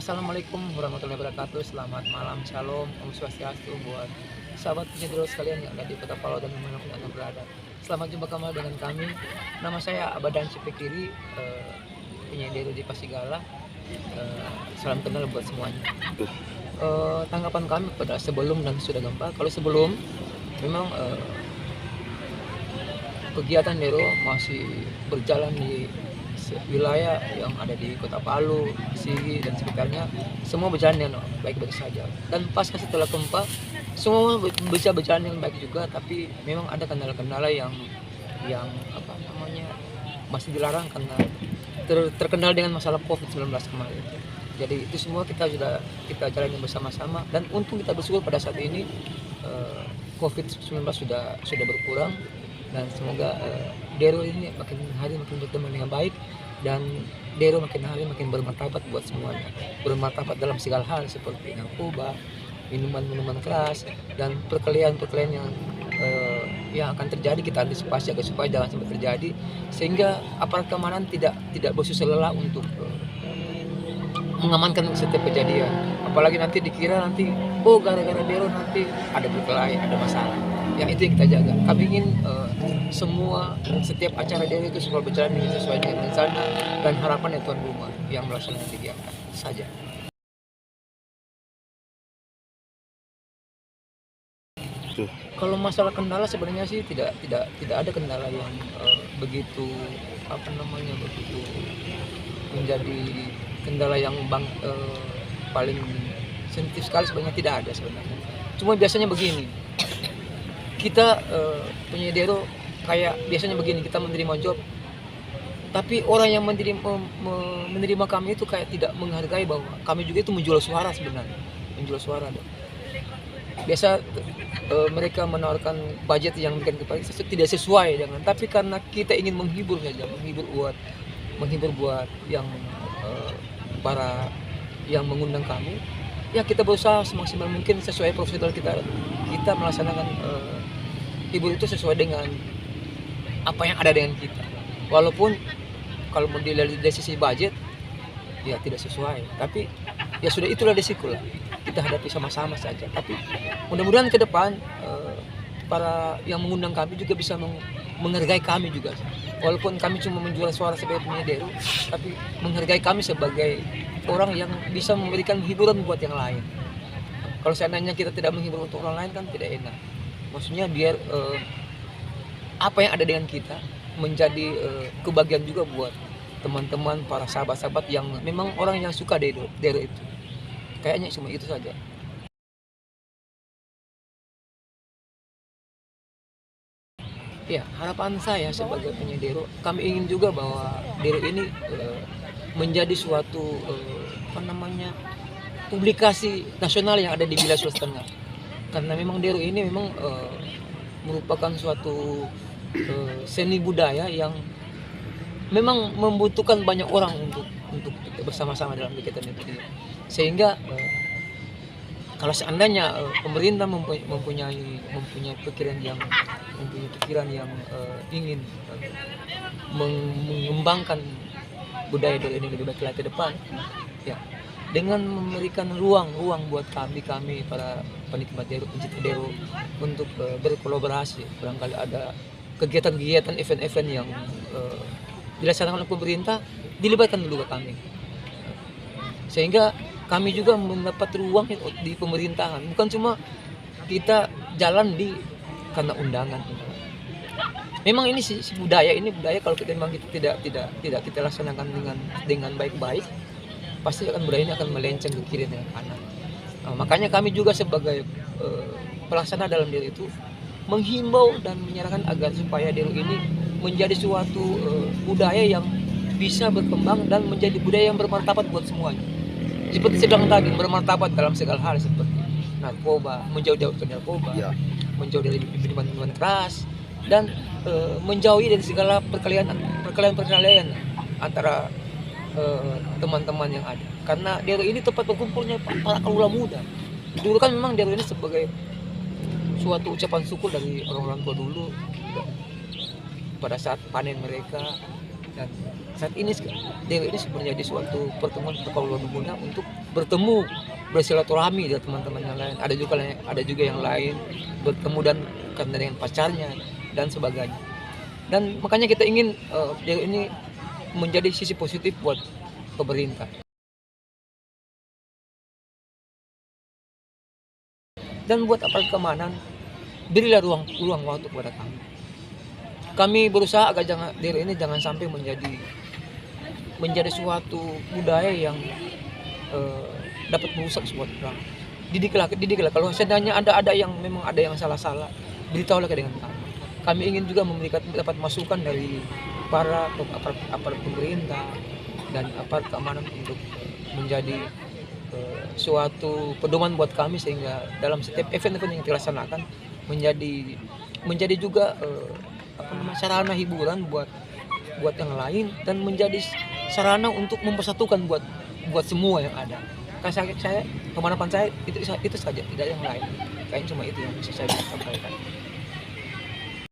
Assalamualaikum warahmatullahi wabarakatuh. Selamat malam, shalom, om swastiastu buat sahabat penyedulur sekalian yang ada di Kota Palau dan dimanapun anda berada. Selamat jumpa kembali dengan kami. Nama saya Abadan Cipekiri, penyedia di Pasigala. Salam kenal buat semuanya. Tanggapan kami pada sebelum dan sudah gempa. Kalau sebelum, memang kegiatan Dero masih berjalan di wilayah yang ada di Kota Palu, Sigi dan sekitarnya, semua berjalan dengan baik-baik saja. Dan pasca setelah gempa, semua bisa berjalan dengan baik juga, tapi memang ada kendala-kendala yang masih dilarang karena terkendala dengan masalah COVID-19 kemarin. Jadi itu semua kita jalani bersama-sama, dan untung kita bersyukur pada saat ini COVID-19 sudah berkurang, dan semoga Dero ini makin hari makin berteman dengan baik, dan Dero makin hari makin bermartabat buat semuanya, bermartabat dalam segala hal seperti narkoba, minuman keras, dan perkelahian yang akan terjadi kita antisipasi agar supaya jangan sampai terjadi, sehingga aparat keamanan tidak bersusah lelah untuk mengamankan setiap kejadian. Apalagi nanti dikira gara-gara Dero nanti ada berkelahi, ada masalah. Yang itu yang kita jaga. Kami ingin setiap acara Dero itu selalu berjalan sesuai dengan rencana dan harapan tuan rumah yang melaksanakan kegiatan saja. Kalau masalah kendala sebenarnya sih tidak ada kendala yang begitu menjadi kendala yang paling sensitif sekali, sebenarnya tidak ada sebenarnya. Cuma biasanya begini, kita punya Dero kayak biasanya begini, kita menerima job, tapi orang yang menerima kami itu kayak tidak menghargai bahwa kami juga itu menjual suara sebenarnya, menjual suara. Biasa mereka menawarkan budget yang tidak sesuai dengan, tapi karena kita ingin menghibur saja, menghibur buat yang para yang mengundang kami, ya kita berusaha semaksimal mungkin sesuai profesional kita melaksanakan hibur itu sesuai dengan apa yang ada dengan kita. Walaupun kalau mau dilihat dari sisi budget ya tidak sesuai, tapi ya sudah, itulah risiko lah, kita hadapi sama-sama saja. Tapi mudah-mudahan ke depan para yang mengundang kami juga bisa menghargai kami juga, walaupun kami cuma menjual suara sebagai penyanyi Dero, tapi menghargai kami sebagai orang yang bisa memberikan hiburan buat yang lain. Kalau seandainya kita tidak menghibur untuk orang lain kan tidak enak. Maksudnya biar apa yang ada dengan kita menjadi kebahagiaan juga buat teman-teman, para sahabat-sahabat yang memang orang yang suka Dero itu. Kayaknya cuma itu saja. Ya, harapan saya sebagai penyanyi Dero, kami ingin juga bahwa Dero ini menjadi suatu publikasi nasional yang ada di wilayah Sulawesi Tengah. Karena memang Dero ini memang merupakan suatu seni budaya yang memang membutuhkan banyak orang untuk bersama-sama dalam kegiatan itu. Sehingga kalau seandainya pemerintah mempunyai pikiran yang ingin mengembangkan budaya Dero ini lebih baik lagi ke depan, ya, dengan memberikan ruang buat kami para penikmat Dero, pencinta Dero untuk berkolaborasi. Barangkali ada kegiatan-kegiatan, event-event yang dilaksanakan oleh pemerintah, dilibatkan dulu ke kami, sehingga kami juga mendapat ruang di pemerintahan, bukan cuma kita jalan karena undangan. Memang ini budaya kalau kita tidak kita laksanakan dengan baik-baik, pasti budaya ini akan melenceng ke kiri dan kanan. Makanya kami juga sebagai pelaksana dalam Dero itu menghimbau dan menyarankan agar supaya Dero ini menjadi suatu budaya yang bisa berkembang dan menjadi budaya yang bermartabat buat semuanya. Seperti saya bilang tadi, bermartabat dalam segala hal seperti narkoba, menjauh dari narkoba, menjauh dari minuman keras, dan menjauhi dari segala perkelahian antara teman-teman yang ada. Karena Dero ini tempat berkumpulnya para kaula muda. Dulu kan memang Dero ini sebagai suatu ucapan syukur dari orang-orang tua dulu pada saat panen mereka, dan saat ini Dero ini menjadi suatu pertemuan kaula muda untuk bertemu, bersilaturahmi dengan teman-teman yang lain. Ada juga yang lain bertemu dan karena dengan pacarnya dan sebagainya. Dan makanya kita ingin ini menjadi sisi positif buat pemerintah. Dan buat aparat keamanan, berilah ruang waktu kepada kami. Kami berusaha agar diri ini jangan sampai menjadi suatu budaya yang dapat merusak suatu orang. Didiklah. Kalau seandainya ada yang memang ada yang salah, beritahulah dengan kami. Kami ingin juga dapat masukan dari para aparat pemerintah dan aparat keamanan untuk menjadi suatu pedoman buat kami, sehingga dalam setiap event yang kita laksanakan menjadi juga sarana hiburan buat yang lain, dan menjadi sarana untuk mempersatukan buat semua yang ada. Saya pemanapan saya itu saja, tidak yang lain. Kayaknya cuma itu yang bisa saya sampaikan.